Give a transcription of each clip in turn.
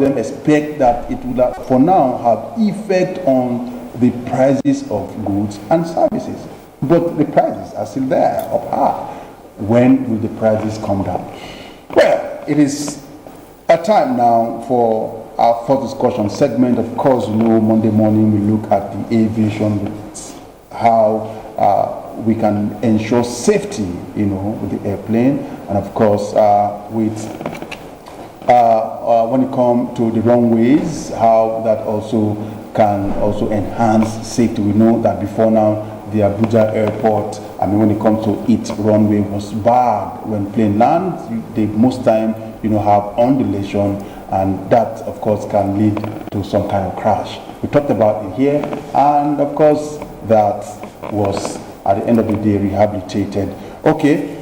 them expect that it will, for now, have effect on the prices of goods and services. But the prices are still there, up high. When will the prices come down? Well, it is a time now for our first discussion segment. Of course, Monday morning we look at the aviation, how we can ensure safety, with the airplane, and of course, with when it comes to the runways, how that also can enhance safety. We know that before now, the Abuja airport, when it comes to its runway, was bad. When plane lands, they most time, have undulation, and that, of course, can lead to some kind of crash. We talked about it here, and of course, that was at the end of the day rehabilitated. Okay,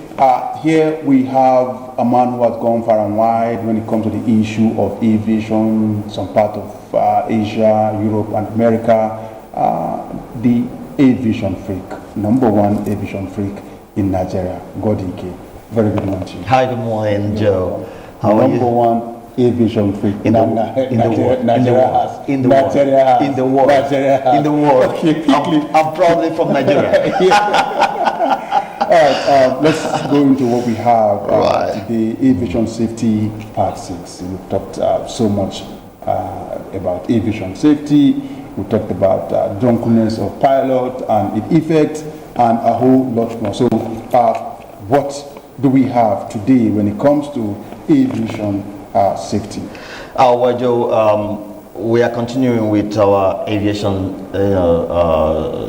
here we have a man who has gone far and wide when it comes to the issue of aviation, some part of Asia, Europe, and America. The aviation freak, number one aviation freak in Nigeria, Goddy. Very good morning to you. Hi, good morning, Joe. How are you? Number one aviation freak in the world. Okay, quickly. I'm proudly from Nigeria. All right, let's go into what we have today. Aviation safety part 6. We've talked so much about aviation safety. We talked about drunkenness of pilot and its effects, and a whole lot more. So, what do we have today when it comes to aviation safety? Well, Joe, we are continuing with our aviation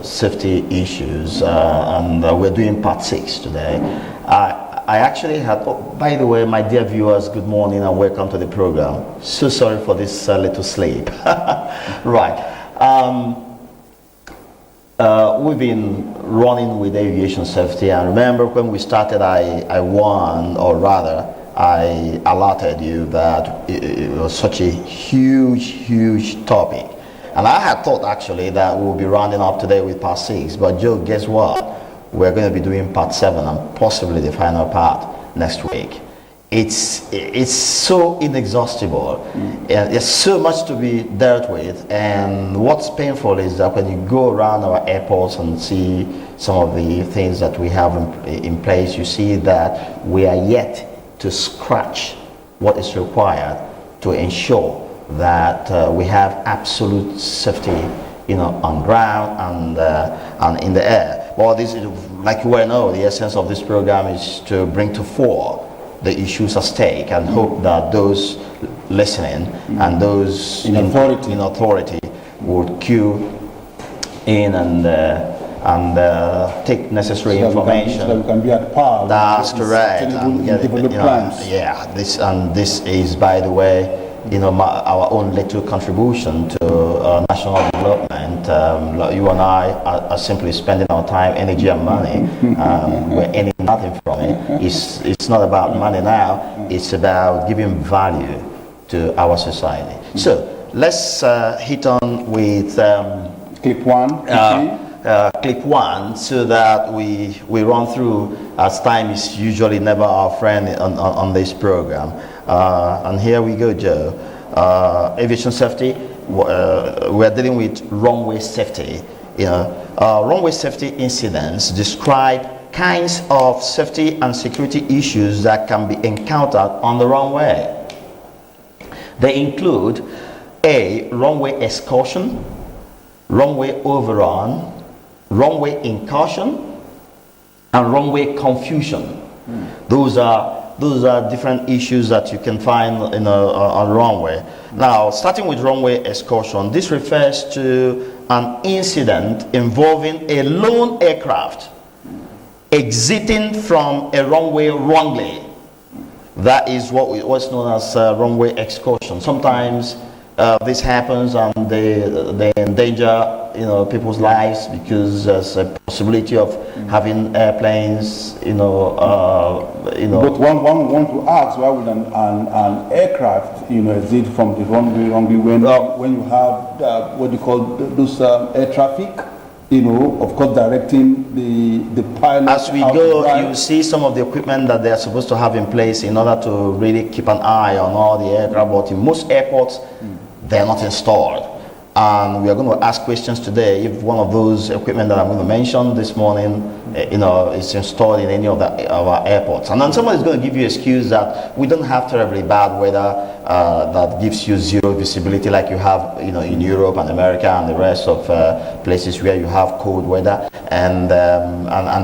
safety issues, and we're doing part 6 today. I actually had, by the way, my dear viewers, good morning and welcome to the program. So sorry for this little sleep. Right. We've been running with aviation safety, and remember when we started, I warned, or rather, I alerted you that it was such a huge topic. And I had thought actually that we'll be rounding up today with part 6, but Joe, guess what? We're going to be doing part 7 and possibly the final part next week. It's so inexhaustible, and there's so much to be dealt with. And what's painful is that when you go around our airports and see some of the things that we have in place, you see that we are yet to scratch what is required to ensure that we have absolute safety, on ground and in the air. Well, this is, like you well know, the essence of this program is to bring to fore the issues at stake, and hope that those listening and those in authority would cue in and take necessary information. So we can be at par. That's correct. And get plans. This is, by the way, our own little contribution to national development. You and I are simply spending our time, energy, and money. We're earning nothing from it. It's not about money now. It's about giving value to our society. So let's hit on with clip 1. Clip 1, so that we run through, as time is usually never our friend on this program. And here we go, Joe. Aviation safety. We're dealing with runway safety. Runway safety incidents describe kinds of safety and security issues that can be encountered on the runway. They include A, runway excursion, runway overrun, runway incursion, and runway confusion. Those are different issues that you can find on runway. Now, starting with runway excursion, this refers to an incident involving a lone aircraft exiting from a runway wrongly. That is what's known as runway excursion. Sometimes this happens and they endanger people's lives, because there's a possibility of having airplanes But one want to ask, why would an aircraft exit from the runway wrongly when you have what you call those air traffic you know, of course, directing the pilot. As we how to go, drive. you see some of the equipment that they are supposed to have in place in order to really keep an eye on all the aircraft, but in most airports, they're not installed. And we are going to ask questions today if one of those equipment that I'm going to mention this morning, you know, is installed in any of our airports. And then somebody's going to give you an excuse that we don't have terribly bad weather that gives you zero visibility like you have, you know, in Europe and America and the rest of places where you have cold weather, and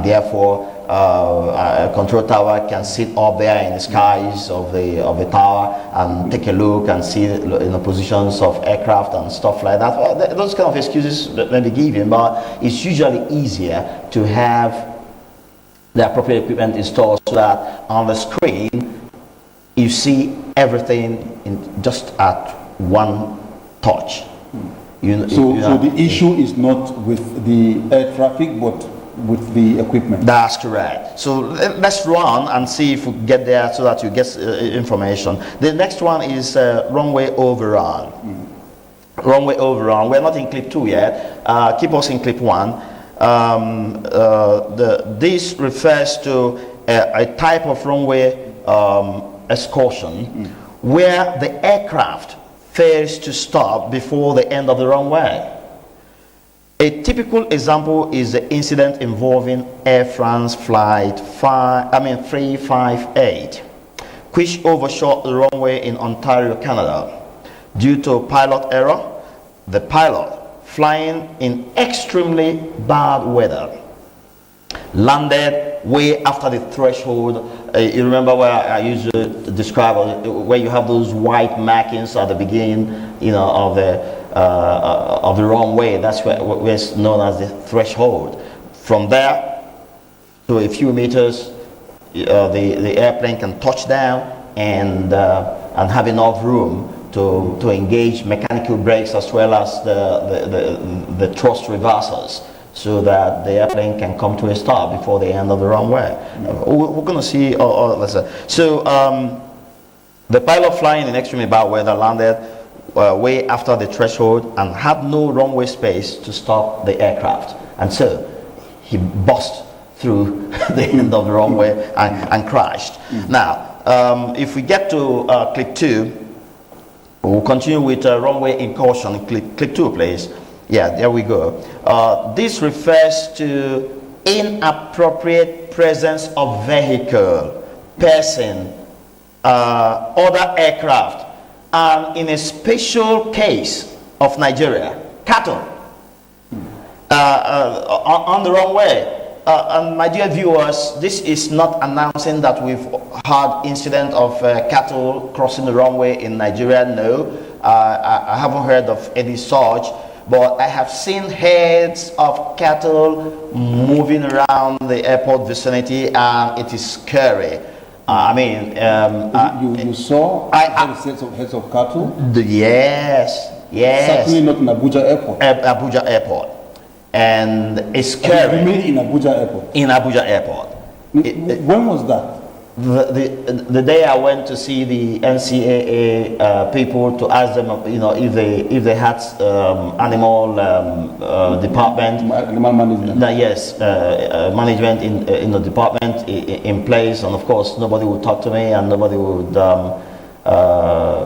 therefore a control tower can sit up there in the skies of the tower and take a look and see, you know, positions of aircraft and stuff like that. Well, those kind of excuses may be given, but it's usually easier to have the appropriate equipment installed so that on the screen you see everything in just at one touch. So the issue is not with the air traffic, but with the equipment. That's correct. So let's run and see if we get there so that you get information. The next one is runway overrun. Runway overrun. We're not in clip 2 yet. Keep us in clip 1. This refers to a type of runway excursion where the aircraft fails to stop before the end of the runway. A typical example is the incident involving Air France flight 358, which overshot the runway in Ontario, Canada. Due to pilot error, the pilot, flying in extremely bad weather, landed way after the threshold. You remember where I used to describe where you have those white markings at the beginning, you know, of the runway. That's where it's known as the threshold. From there to a few meters, the airplane can touch down and have enough room to engage mechanical brakes as well as the thrust reversers, so that the airplane can come to a stop before the end of the runway. We're going to see. So the pilot, flying in extremely bad weather, landed way after the threshold and had no runway space to stop the aircraft, and so he burst through the end of the runway and crashed. Now, if we get to clip 2, we'll continue with runway incursion. Clip 2, please. Yeah, there we go. This refers to inappropriate presence of vehicle, person, other aircraft, and in a special case of Nigeria, cattle on the runway. And my dear viewers, this is not announcing that we've had incident of cattle crossing the runway in Nigeria. No, I haven't heard of any such, but I have seen herds of cattle moving around the airport vicinity, and it is scary. I mean, you saw heads of cattle? Yes. Certainly not in Abuja Airport. Abuja Airport. And it's scary. You mean in Abuja Airport? In Abuja Airport. When was that? The day I went to see the NCAA people to ask them, you know, if they had animal department, animal management. Yes, management in the department in place, and of course nobody would talk to me and nobody would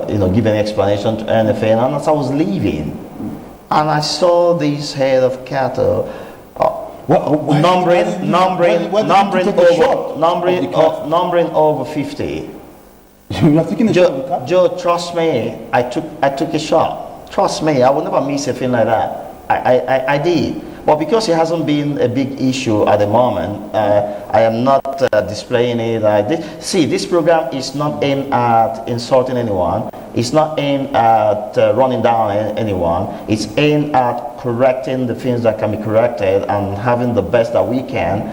you know, give any explanation to anything. And as I was leaving, and I saw this head of cattle. Numbering over 50. You are taking a shot? Joe, trust me, I took a shot. Trust me, I will never miss a thing like that. I did. But because it hasn't been a big issue at the moment, I am not displaying it. See, this program is not aimed at insulting anyone. It's not aimed at running down anyone. It's aimed at correcting the things that can be corrected and having the best that we can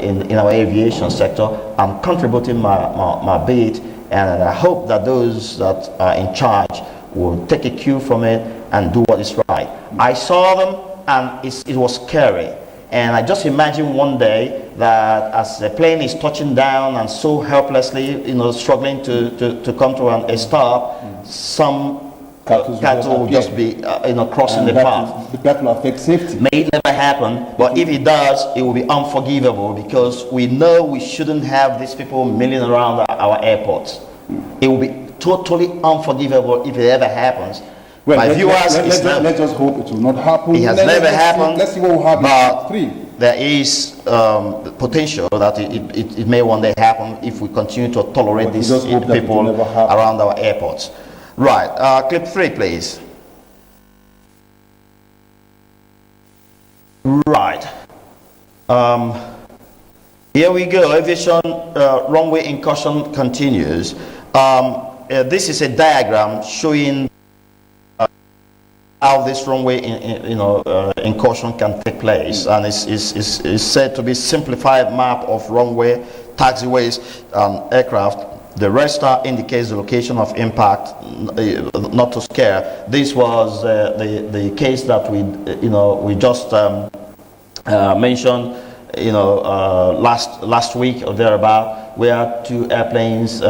in our aviation sector. I'm contributing my bit, and I hope that those that are in charge will take a cue from it and do what is right. I saw them, and it was scary. And I just imagine one day that as the plane is touching down and so helplessly, you know, struggling to come to a stop, some cattle will just be crossing the path. That will affect safety. May it never happen, but if it does, it will be unforgivable, because we know we shouldn't have these people milling around our airports. It will be totally unforgivable if it ever happens. Well, let's just hope it will not happen. It has never happened. Let's see what will happen. But there is potential that it may one day happen if we continue to tolerate these people around our airports. Right. Clip 3, please. Right. Here we go. Aviation runway incursion continues. This is a diagram showing how this runway incursion can take place, and it's said to be simplified map of runway, taxiways, aircraft. The red star indicates the location of impact, not to scare. This was the case that we just mentioned last week or thereabout, where 2 airplanes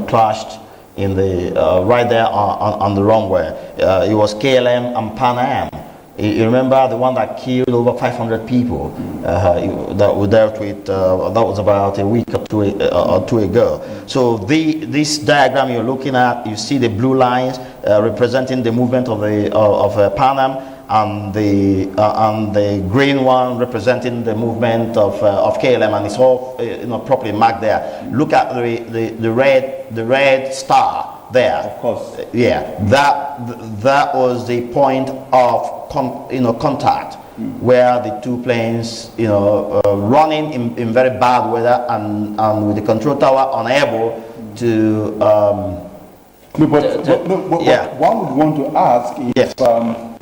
clashed in the right there on the runway. It was KLM and Pan Am. You remember the one that killed over 500 people that we dealt with? That was about a week or two ago. So this diagram you're looking at, you see the blue lines representing the movement of Pan Am, and the green one representing the movement of KLM, and it's all properly marked there. Look at the red star there. Of course. Yeah, that was the point of contact, where the 2 planes running in very bad weather and with the control tower unable to. What one would want to ask is, yes.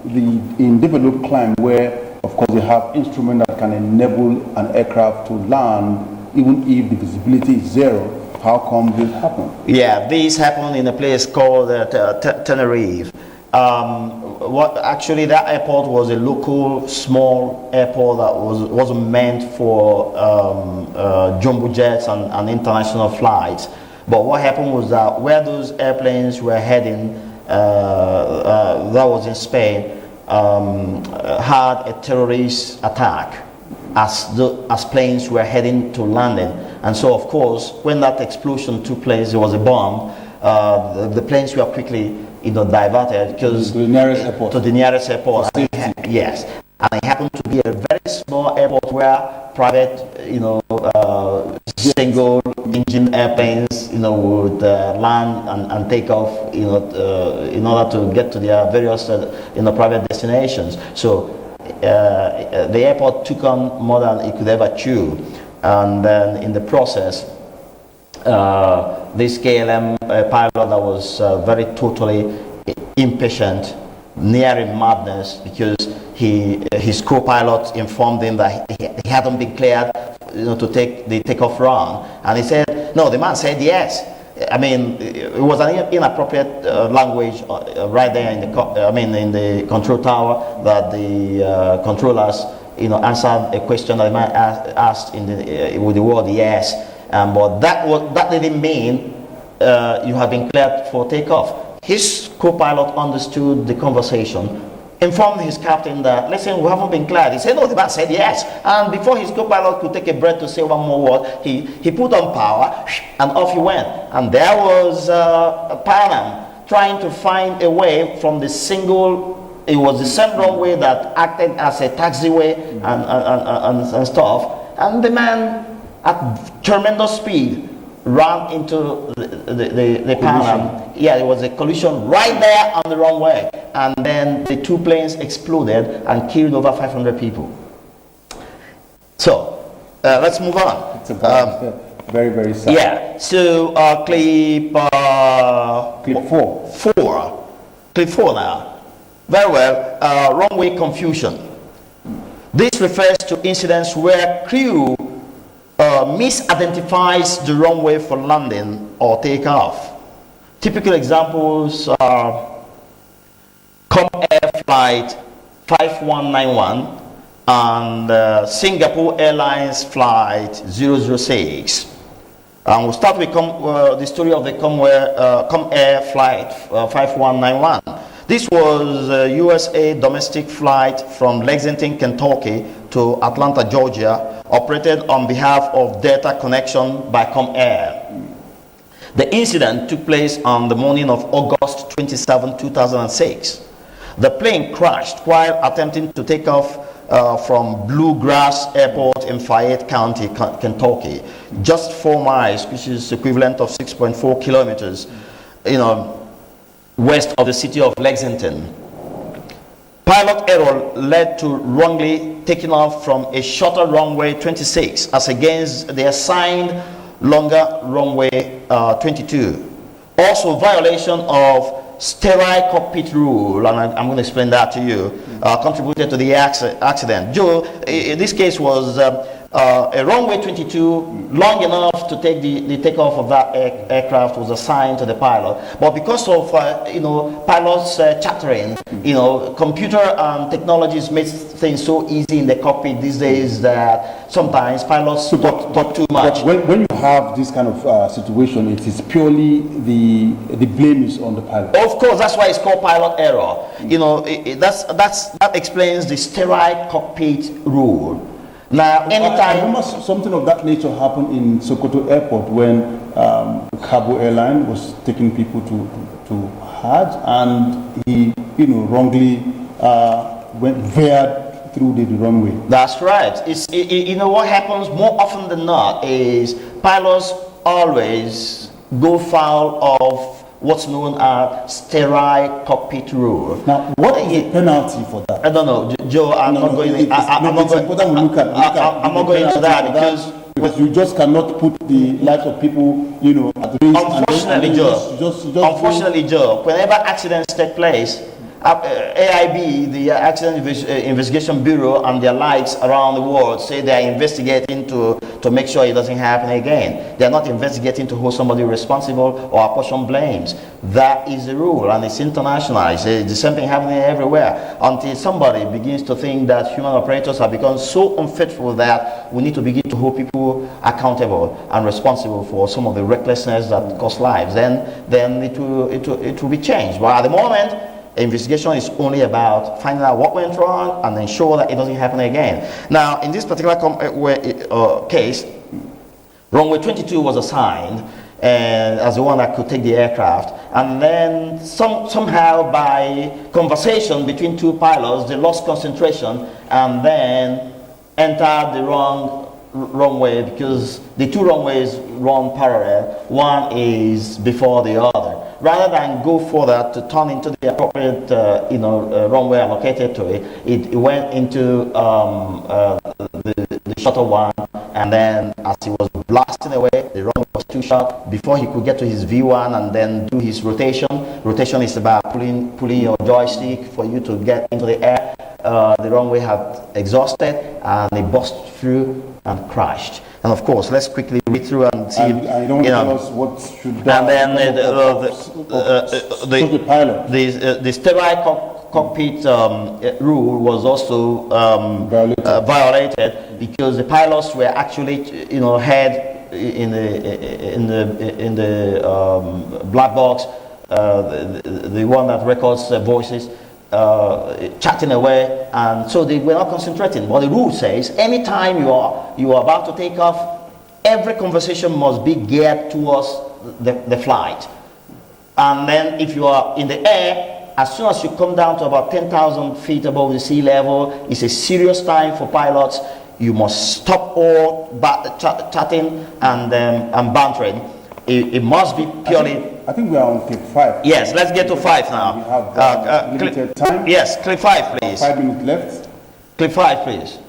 In developed climate, where of course they have instruments that can enable an aircraft to land even if the visibility is 0, how come this happen? Yeah, this happened in a place called Tenerife. Actually, that airport was a local small airport that wasn't meant for jumbo jets and international flights. But what happened was that where those airplanes were heading, that was in Spain, had a terrorist attack as planes were heading to landing. And so, of course, when that explosion took place, there was a bomb. The planes were quickly diverted to the nearest airport. Yes, and it happened to be a very small airport where private, single engine airplanes, would land and take off, in order to get to their various, private destinations. So the airport took on more than it could ever chew, and then in the process, this KLM pilot that was very totally impatient, nearing madness, because his co-pilot informed him that he hadn't been cleared to take the takeoff run, and he said no. The man said yes. I mean, it was an inappropriate language right there in the control tower, that the controllers answered a question that the man asked with the word yes. But that didn't mean you have been cleared for takeoff. His co-pilot understood the conversation, informed his captain that, listen, we haven't been cleared. He said, no, the man said yes. And before his co-pilot could take a breath to say one more word, he put on power, and off he went. And there was Pan Am trying to find a way from the single, it was the same runway that acted as a taxiway and stuff. And the man, at tremendous speed, ran into the Pan Am. Yeah, there was a collision right there on the runway, and then the 2 planes exploded and killed over 500 people. So let's move on. It's very, very sad. Yeah. So clip 4. Clip 4 now. Very well. Runway confusion. This refers to incidents where crew misidentifies the runway for landing or takeoff. Typical examples are ComAir flight 5191 and Singapore Airlines flight 006. And we'll start with the story of the ComAir flight 5191. This was a USA domestic flight from Lexington, Kentucky to Atlanta, Georgia, operated on behalf of Delta Connection by Comair. The incident took place on the morning of August 27, 2006. The plane crashed while attempting to take off from Bluegrass Airport in Fayette County, Kentucky, just 4 miles, which is equivalent of 6.4 kilometers, west of the city of Lexington. Pilot error led to wrongly taking off from a shorter runway 26 as against the assigned longer runway 22. Also, violation of sterile cockpit rule, and I'm going to explain that to you, contributed to the accident. Joe, in this case was a runway 22 long enough to take the takeoff of that aircraft was assigned to the pilot, but because of pilots chattering, computer technologies makes things so easy in the cockpit these days that sometimes pilots talk too much. But when you have this kind of situation, it is purely the blame is on the pilot. Of course, that's why it's called pilot error. That explains the sterile cockpit rule. Now, anytime I remember something of that nature happened in Sokoto Airport when Cabo Airline was taking people to Hajj, and he, wrongly veered through the runway. That's right. What happens more often than not is pilots always go foul of what's known as sterile cockpit rule. Now, what is the penalty for that? I don't know, Joe. I'm not going into that because you just cannot put the lives of people, at risk. Unfortunately, Joe, whenever accidents take place, AIB, the Accident Investigation Bureau, and their likes around the world say they are investigating to make sure it doesn't happen again. They are not investigating to hold somebody responsible or apportion blames. That is the rule, and it's international. It's the same thing happening everywhere until somebody begins to think that human operators have become so unfaithful that we need to begin to hold people accountable and responsible for some of the recklessness that cost lives. Then it will be changed. But at the moment, investigation is only about finding out what went wrong and ensure that it doesn't happen again. Now, in this particular case, runway 22 was assigned as the one that could take the aircraft, and then somehow by conversation between two pilots, they lost concentration and then entered the wrong runway, because the two runways run parallel. One is before the other. Rather than go further to turn into the appropriate runway allocated to it, it went into the shorter one, and then as he was blasting away, the runway was too short before he could get to his V1 and then do his rotation. Rotation is about pulling your joystick for you to get into the air. The runway had exhausted, and it burst through and crashed. And of course, let's quickly read through and see. I don't tell us what should that. And then the sterile cockpit rule was also violated because the pilots were actually, head in the black box, the one that records voices. Chatting away, and so they were not concentrating. But the rule says anytime you are about to take off, every conversation must be geared towards the flight. And then if you are in the air, as soon as you come down to about 10,000 feet above the sea level, it's a serious time for pilots. You must stop all chatting and bantering. It must be purely. I think we are on clip 5. Yes, let's get to 5 now. We have limited time. Yes, clip 5, please. 5 minutes left. Clip 5, please.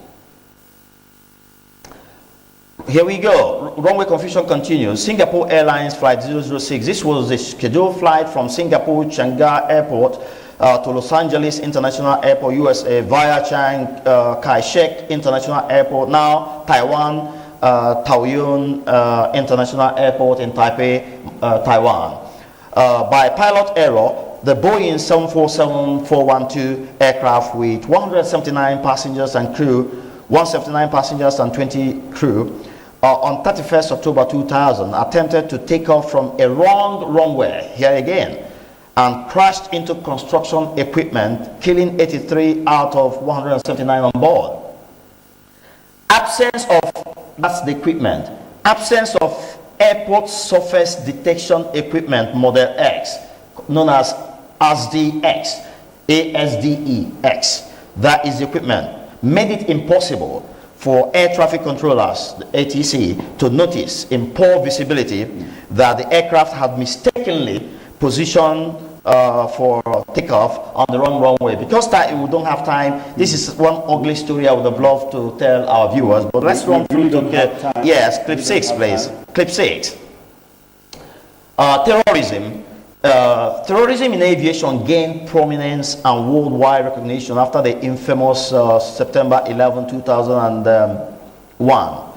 Here we go. Runway confusion continues. Singapore Airlines Flight 006. This was a scheduled flight from Singapore Changi Airport to Los Angeles International Airport, USA, via Chiang Kai-shek International Airport, now Taiwan, Taoyuan International Airport in Taipei, Taiwan. By pilot error, the Boeing 747-412 aircraft with 179 passengers and crew, 179 passengers and 20 crew, on 31st October 2000 attempted to take off from a wrong runway, here again, and crashed into construction equipment, killing 83 out of 179 on board. Absence of, that's the equipment, absence of airport surface detection equipment model X, known as ASDX, ASDEX, that is the equipment, made it impossible for air traffic controllers, the ATC, to notice in poor visibility that the aircraft had mistakenly positioned for takeoff on the wrong runway. Because we don't have time, this is one ugly story I would have loved to tell our viewers, but let's run through to yes, clip 6 please. Clip 6. Terrorism. Terrorism in aviation gained prominence and worldwide recognition after the infamous September 11, 2001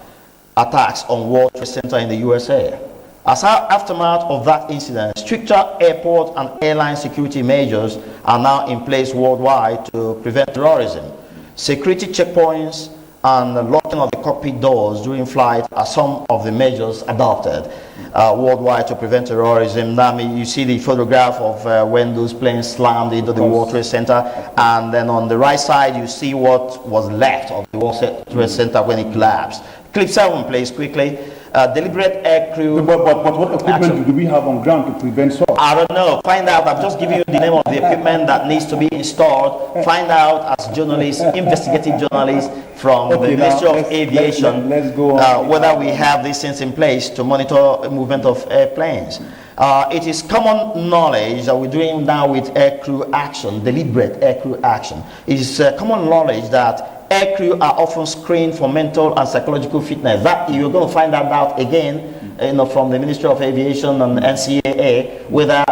attacks on World Trade Center in the USA. As an aftermath of that incident, stricter airport and airline security measures are now in place worldwide to prevent terrorism. Security checkpoints and the locking of the cockpit doors during flight are some of the measures adopted worldwide to prevent terrorism. Now, you see the photograph of when those planes slammed into the World Trade Center, and then on the right side you see what was left of the World Trade Center when it collapsed. Clip 7 please, quickly. Deliberate air crew. But what equipment do we have on ground to prevent such? I don't know. Find out. I'm just giving you the name of the equipment that needs to be installed. Find out as journalists, investigative journalists from the Ministry of Aviation, let's go on. whether we have these things in place to monitor the movement of airplanes. It is common knowledge that we're doing now with aircrew action, deliberate aircrew action. It is common knowledge that aircrew are often screened for mental and psychological fitness. That you're going to find that out again, from the Ministry of Aviation and NCAA, whether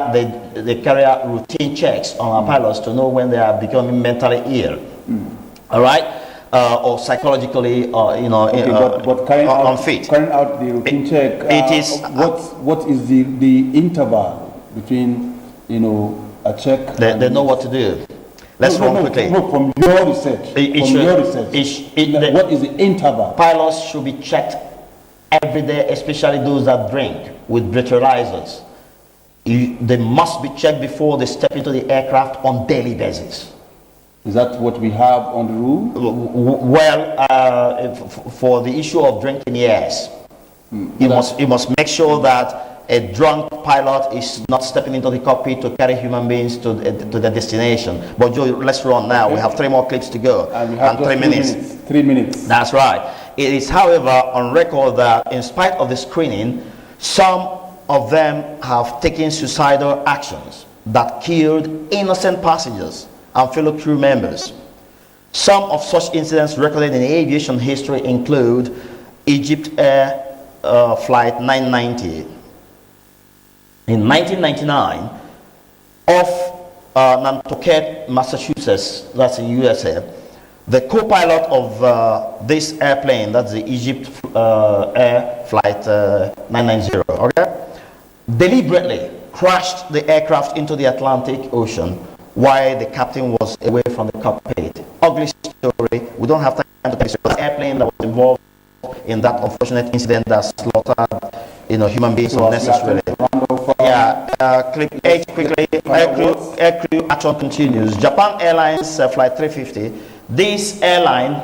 they carry out routine checks on our pilots to know when they are becoming mentally ill. All right. Or psychologically, but carrying unfit. Carrying out the routine check. It is. What is the interval between a check? They know what to do. Let's run quickly. No, from your research. What is the interval? Pilots should be checked every day, especially those that drink, with breathalyzers. They must be checked before they step into the aircraft on daily basis. Is that what we have on the rule? Well, for the issue of drinking, yes. You must make sure that a drunk pilot is not stepping into the cockpit to carry human beings to the destination. But Joe, let's run now. Okay. We have 3 more clips to go. And we have 3 minutes. 3 minutes. That's right. It is, however, on record that in spite of the screening, some of them have taken suicidal actions that killed innocent passengers and fellow crew members. Some of such incidents recorded in aviation history include Egypt Air Flight 990. In 1999, off Nantucket, Massachusetts, that's in USA, the co-pilot of this airplane, that's the Egypt Air Flight 990, okay, deliberately crashed the aircraft into the Atlantic Ocean while the captain was away from the cockpit. Ugly story. We don't have time to tell you. The airplane that was involved in that unfortunate incident that slaughtered human beings unnecessarily. Yeah, clip 8 quickly. Aircrew action continues. Japan Airlines Flight 350. This airline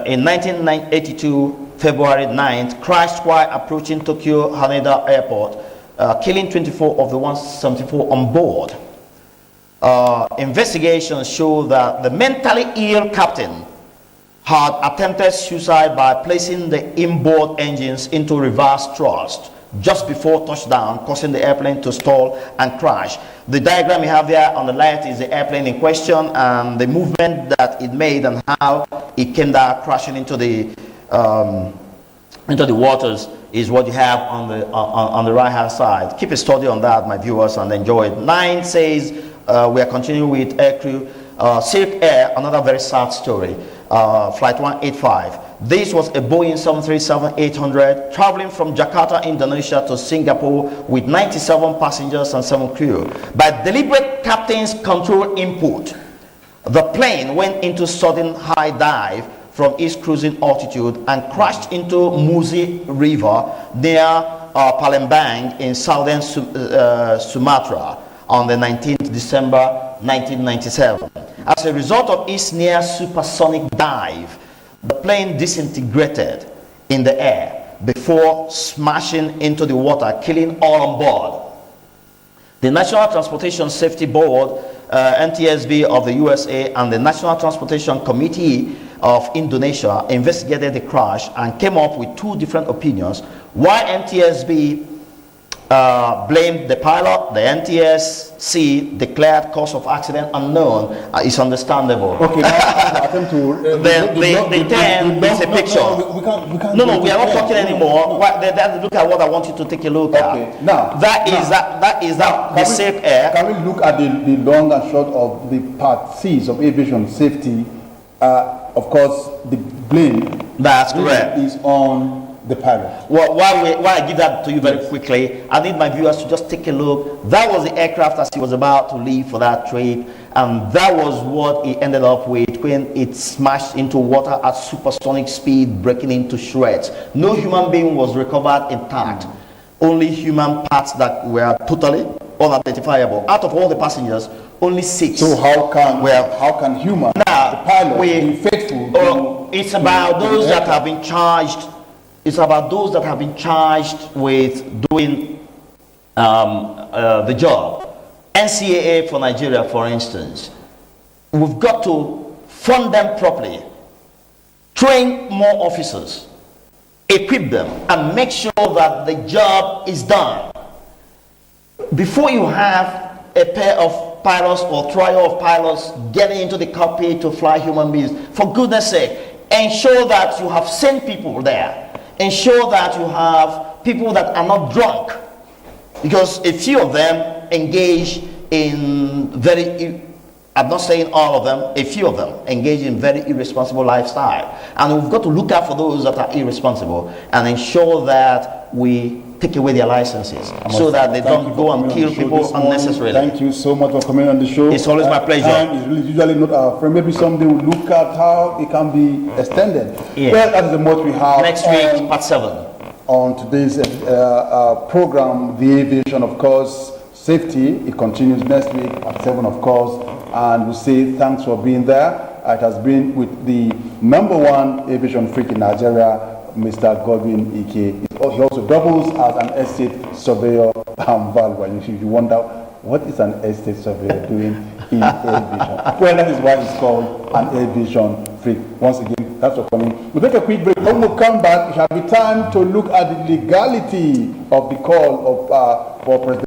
in 1982, February 9th, crashed while approaching Tokyo Haneda Airport, killing 24 of the 174 on board. Investigations show that the mentally ill captain had attempted suicide by placing the inboard engines into reverse thrust just before touchdown, causing the airplane to stall and crash. The diagram you have there on the left is the airplane in question, and the movement that it made and how it came down crashing into the waters is what you have on the right hand side. Keep a study on that, my viewers, and enjoy it. 9 says we are continuing with aircrew. Silk Air, another very sad story. Flight 185. This was a Boeing 737-800 traveling from Jakarta, Indonesia to Singapore with 97 passengers and 7 crew. By deliberate captain's control input, the plane went into sudden high dive from its cruising altitude and crashed into Musi River near Palembang in southern Sumatra on the 19th December 1997. As a result of its near supersonic dive, the plane disintegrated in the air before smashing into the water, killing all on board. The National Transportation Safety Board, NTSB of the USA, and the National Transportation Committee of Indonesia investigated the crash and came up with two different opinions. Why NTSB blamed the pilot, the NTSC declared cause of accident unknown. Is understandable. Okay, now attempt to. The term is a picture. No, we are not talking anymore. Look at what I want you to take a look at. Now that is the safe air. Can we look at the long and short of the part C's of aviation safety? Of course, the blame. That's correct. Is on the pilot. Well, while I give that to you very quickly, I need my viewers to just take a look. That was the aircraft as he was about to leave for that trip, and that was what he ended up with when it smashed into water at supersonic speed, breaking into shreds. No human being was recovered intact. Only human parts that were totally unidentifiable. Out of all the passengers, only 6. So how can human, the pilot, be faithful? It's about those that have been charged. It's about those that have been charged with doing the job. NCAA for Nigeria, for instance, we've got to fund them properly, train more officers, equip them, and make sure that the job is done. Before you have a pair of pilots or trio of pilots getting into the cockpit to fly human beings, for goodness sake, ensure that you have sane people there. Ensure that you have people that are not drunk, because a few of them engage in I'm not saying all of them, a few of them engage in very irresponsible lifestyle, and we've got to look out for those that are irresponsible and ensure that we take away their licenses so that they don't go and kill people unnecessarily. Thank you so much for coming on the show. It's always my pleasure. Time is really usually not our friend. Maybe someday we'll look at how it can be extended. Yeah. Well, that is the most we have. Next week, part 7. On today's program, the aviation, of course, safety. It continues next week, part 7, of course. And we say thanks for being there. It has been with the #1 aviation freak in Nigeria, Mr. Goddy Ike. He also doubles as an estate surveyor and valuer. If you wonder what is an estate surveyor doing in aviation, well, that is why it's called an aviation freak. Once again, thanks for coming. We'll take a quick break. When we come back, it shall be time to look at the legality of the call of for President